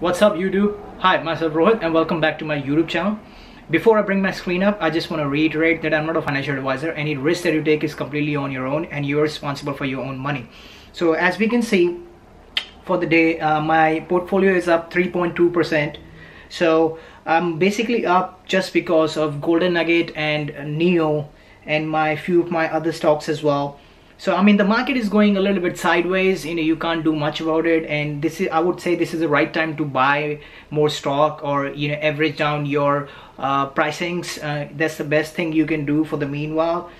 What's up YouTube? Hi, myself Rohit and welcome back to my YouTube channel. Before I bring my screen up, I just want to reiterate that I'm not a financial advisor. Any risk that you take is completely on your own and you're responsible for your own money. So as we can see for the day, my portfolio is up 3.2%. So I'm basically up just because of Golden Nugget and NIO and few of my other stocks as well. So I mean the market is going a little bit sideways, you can't do much about it, and I would say this is the right time to buy more stock or average down your pricings. That's the best thing you can do for the meanwhile.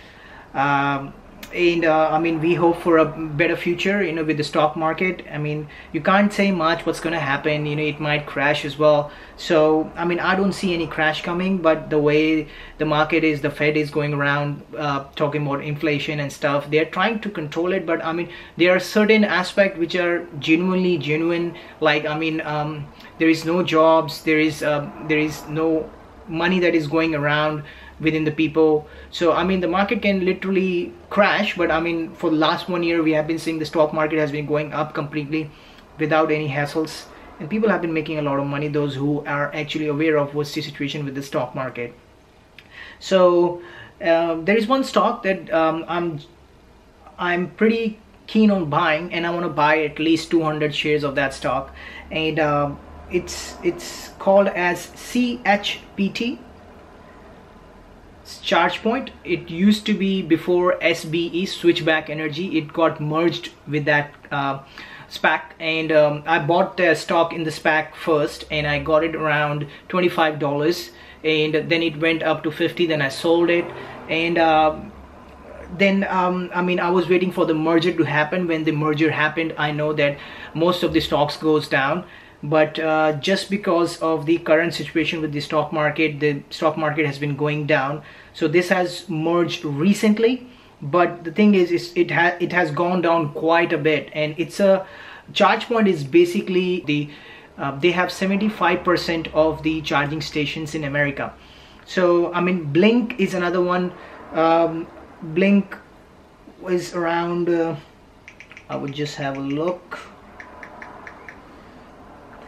I mean we hope for a better future with the stock market. I mean you can't say much what's going to happen, it might crash as well. So I mean I don't see any crash coming, but the way the market is, the Fed is going around talking about inflation and stuff. They're trying to control it, but I mean there are certain aspects which are genuine, like I mean there is no jobs, there is no money that is going around within the people. So I mean the market can literally crash, but I mean for the last 1 year we have been seeing the stock market has been going up completely without any hassles, and people have been making a lot of money, those who are actually aware of what's the situation with the stock market. So there is one stock that I'm pretty keen on buying, and I want to buy at least 200 shares of that stock, and it's called as CHPT, ChargePoint. It used to be before SBE, Switchback Energy. It got merged with that SPAC, and I bought the stock in the SPAC first, and I got it around $25, and then it went up to 50. Then I sold it, and then I mean I was waiting for the merger to happen. When the merger happened, I know that most of the stocks goes down, but just because of the current situation with the stock market has been going down. So this has merged recently, but the thing is it has gone down quite a bit, and it's a ChargePoint is basically they have 75% of the charging stations in America. So I mean Blink is another one. Blink was around I would just have a look.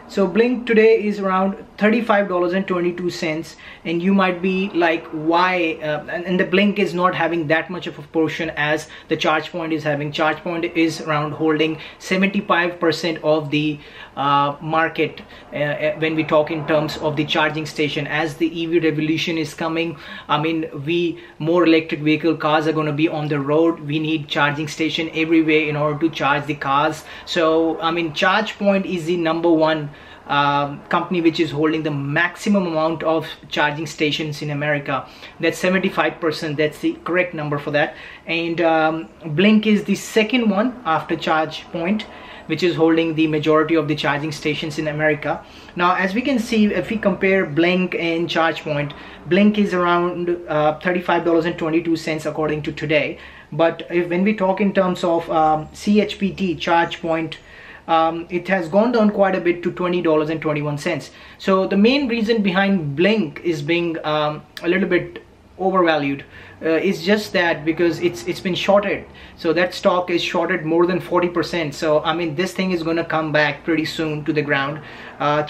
So Blink today is around $35.22, and you might be like, why? And the Blink is not having that much of a portion as the ChargePoint is having. ChargePoint is around holding 75% of the market when we talk in terms of the charging station. As the EV revolution is coming, I mean more electric vehicle cars are going to be on the road. We need charging station everywhere in order to charge the cars. So I mean ChargePoint is the number one company which is holding the maximum amount of charging stations in America. That's 75%. That's the correct number for that. And Blink is the second one after ChargePoint, which is holding the majority of the charging stations in America. Now as we can see, if we compare Blink and ChargePoint, Blink is around $35.22 according to today, but when we talk in terms of CHPT, ChargePoint, it has gone down quite a bit to $20.21. So the main reason behind Blink is being a little bit overvalued is just that because it's been shorted. So that stock is shorted more than 40%. So I mean this thing is going to come back pretty soon to the ground. Our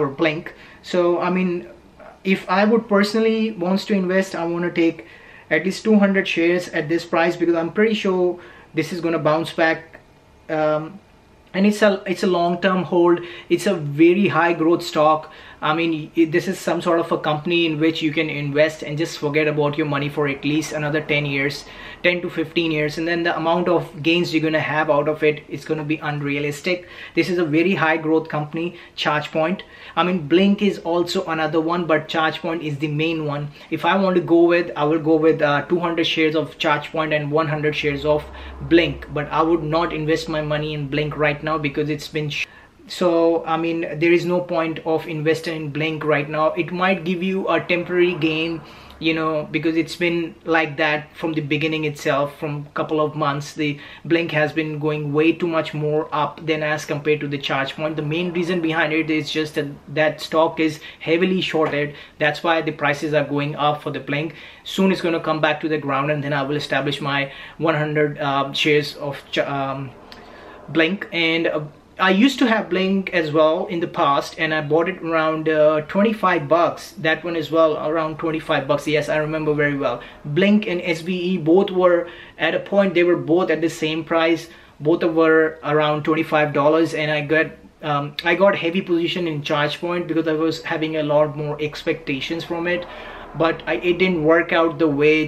Blink. So I mean if I would personally wants to invest, I want to take at least 200 shares at this price, because I'm pretty sure this is going to bounce back. And it's a long-term hold. It's a very high growth stock. I mean this is some sort of a company in which you can invest and just forget about your money for at least another 10 to 15 years, and then the amount of gains you're gonna have out of it is gonna be unrealistic. This is a very high growth company, ChargePoint. I mean Blink is also another one, but ChargePoint is the main one. If I want to go with, I will go with 200 shares of ChargePoint and 100 shares of Blink, but I would not invest my money in Blink right now because it's been so I mean there is no point of investing in Blink right now. It might give you a temporary gain, because it's been like that from the beginning itself. From a couple of months, the Blink has been going way too much more up than as compared to the ChargePoint. The main reason behind it is just that stock is heavily shorted. That's why the prices are going up for the Blink. Soon it's going to come back to the ground, and then I will establish my 100 shares of Blink. And I used to have Blink as well in the past, and I bought it around 25 bucks. That one as well, around 25 bucks. Yes, I remember very well. Blink and SBE both were at a point, they were both at the same price. Both were around $25, and I got heavy position in ChargePoint because I was having a lot more expectations from it, but it didn't work out the way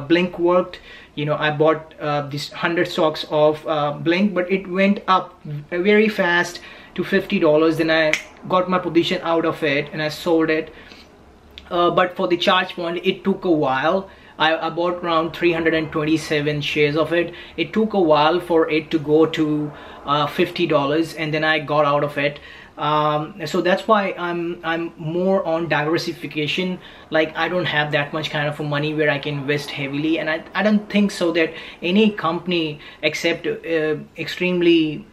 Blink worked. You know, I bought these 100 stocks of Blink, but it went up very fast to $50. Then I got my position out of it and I sold it. But for the ChargePoint, it took a while. I bought around 327 shares of it. It took a while for it to go to $50, and then I got out of it. So that's why I'm more on diversification. Like, I don't have that much kind of money where I can invest heavily, and I don't think so that any company except extremely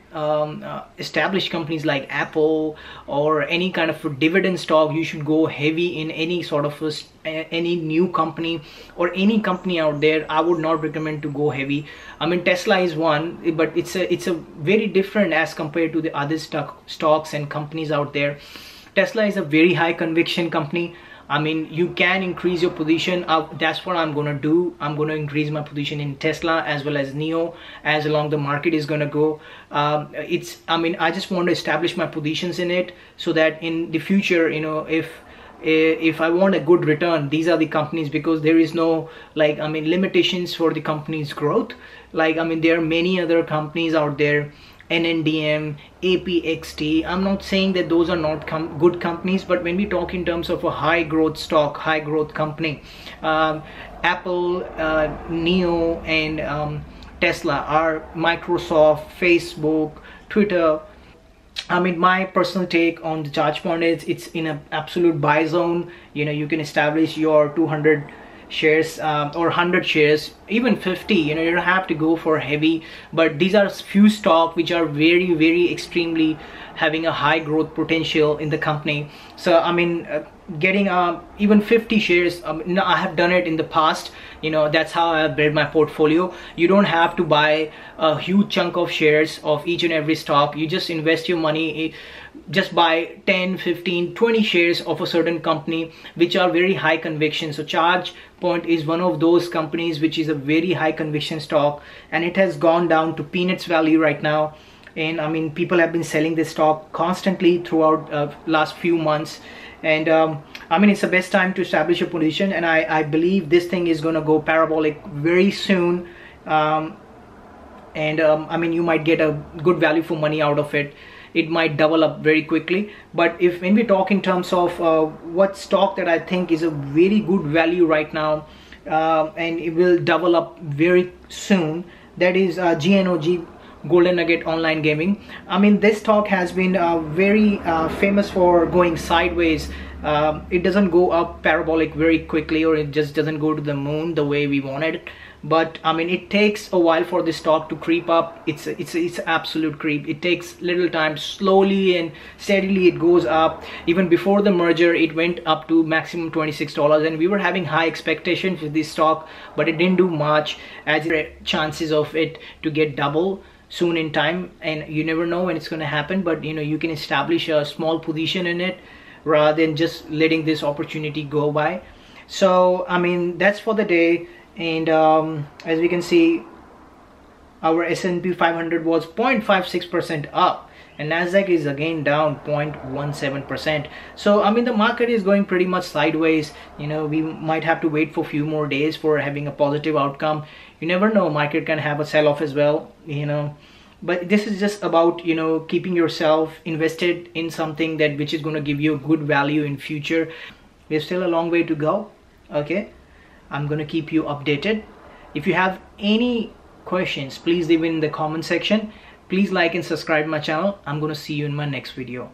established companies like Apple or any kind of dividend stock, you should go heavy in any sort of any new company or any company out there. I would not recommend to go heavy. I mean, Tesla is one, but it's a very different as compared to the other stocks and companies out there. Tesla is a very high conviction company. I mean, you can increase your position. That's what I'm gonna do. I'm gonna increase my position in Tesla as well as NIO as along the market is gonna go. I mean, I just want to establish my positions in it so that in the future, you know, if I want a good return, these are the companies, because there is no, like, I mean, limitations for the company's growth. Like, I mean, there are many other companies out there, NNDM, APXT. I'm not saying that those are not good companies, but when we talk in terms of a high growth stock, high growth company, Apple, NIO, and Tesla are Microsoft, Facebook, Twitter. I mean, my personal take on the ChargePoint is it's in an absolute buy zone. You know, you can establish your 200 shares or 100 shares, even 50. You know, you don't have to go for heavy, but these are few stock which are very, very extremely having a high growth potential in the company. So I mean, getting even 50 shares, I have done it in the past. You know, that's how I build my portfolio. You don't have to buy a huge chunk of shares of each and every stock. You just invest your money, just buy 10, 15, 20 shares of a certain company which are very high conviction. So ChargePoint is one of those companies which is a very high conviction stock, and it has gone down to peanuts value right now. And I mean, people have been selling this stock constantly throughout last few months. And I mean, it's the best time to establish a position, and I believe this thing is going to go parabolic very soon. I mean, you might get a good value for money out of it. It might double up very quickly. But when we talk in terms of what stock that I think is a very good value right now, and it will double up very soon, that is GNOG, Golden Nugget Online Gaming. I mean, this stock has been very famous for going sideways. It doesn't go up parabolic very quickly, or it just doesn't go to the moon the way we wanted it. But I mean, it takes a while for the stock to creep up. It's absolute creep. It takes little time. Slowly and steadily it goes up. Even before the merger, it went up to maximum $26, and we were having high expectations with this stock, but it didn't do much, as there are chances of it to get double soon in time, and you never know when it's going to happen. But you know, you can establish a small position in it rather than just letting this opportunity go by. So I mean, that's for the day. And as we can see, our S&P 500 was 0.56% up, and Nasdaq is again down 0.17%. So I mean, the market is going pretty much sideways. You know, we might have to wait for a few more days for having a positive outcome. You never know, market can have a sell-off as well, you know. But this is just about, you know, keeping yourself invested in something that which is going to give you a good value in future. We have still a long way to go. Okay, I'm going to keep you updated. If you have any questions, please leave it in the comment section. Please like and subscribe my channel. I'm going to see you in my next video.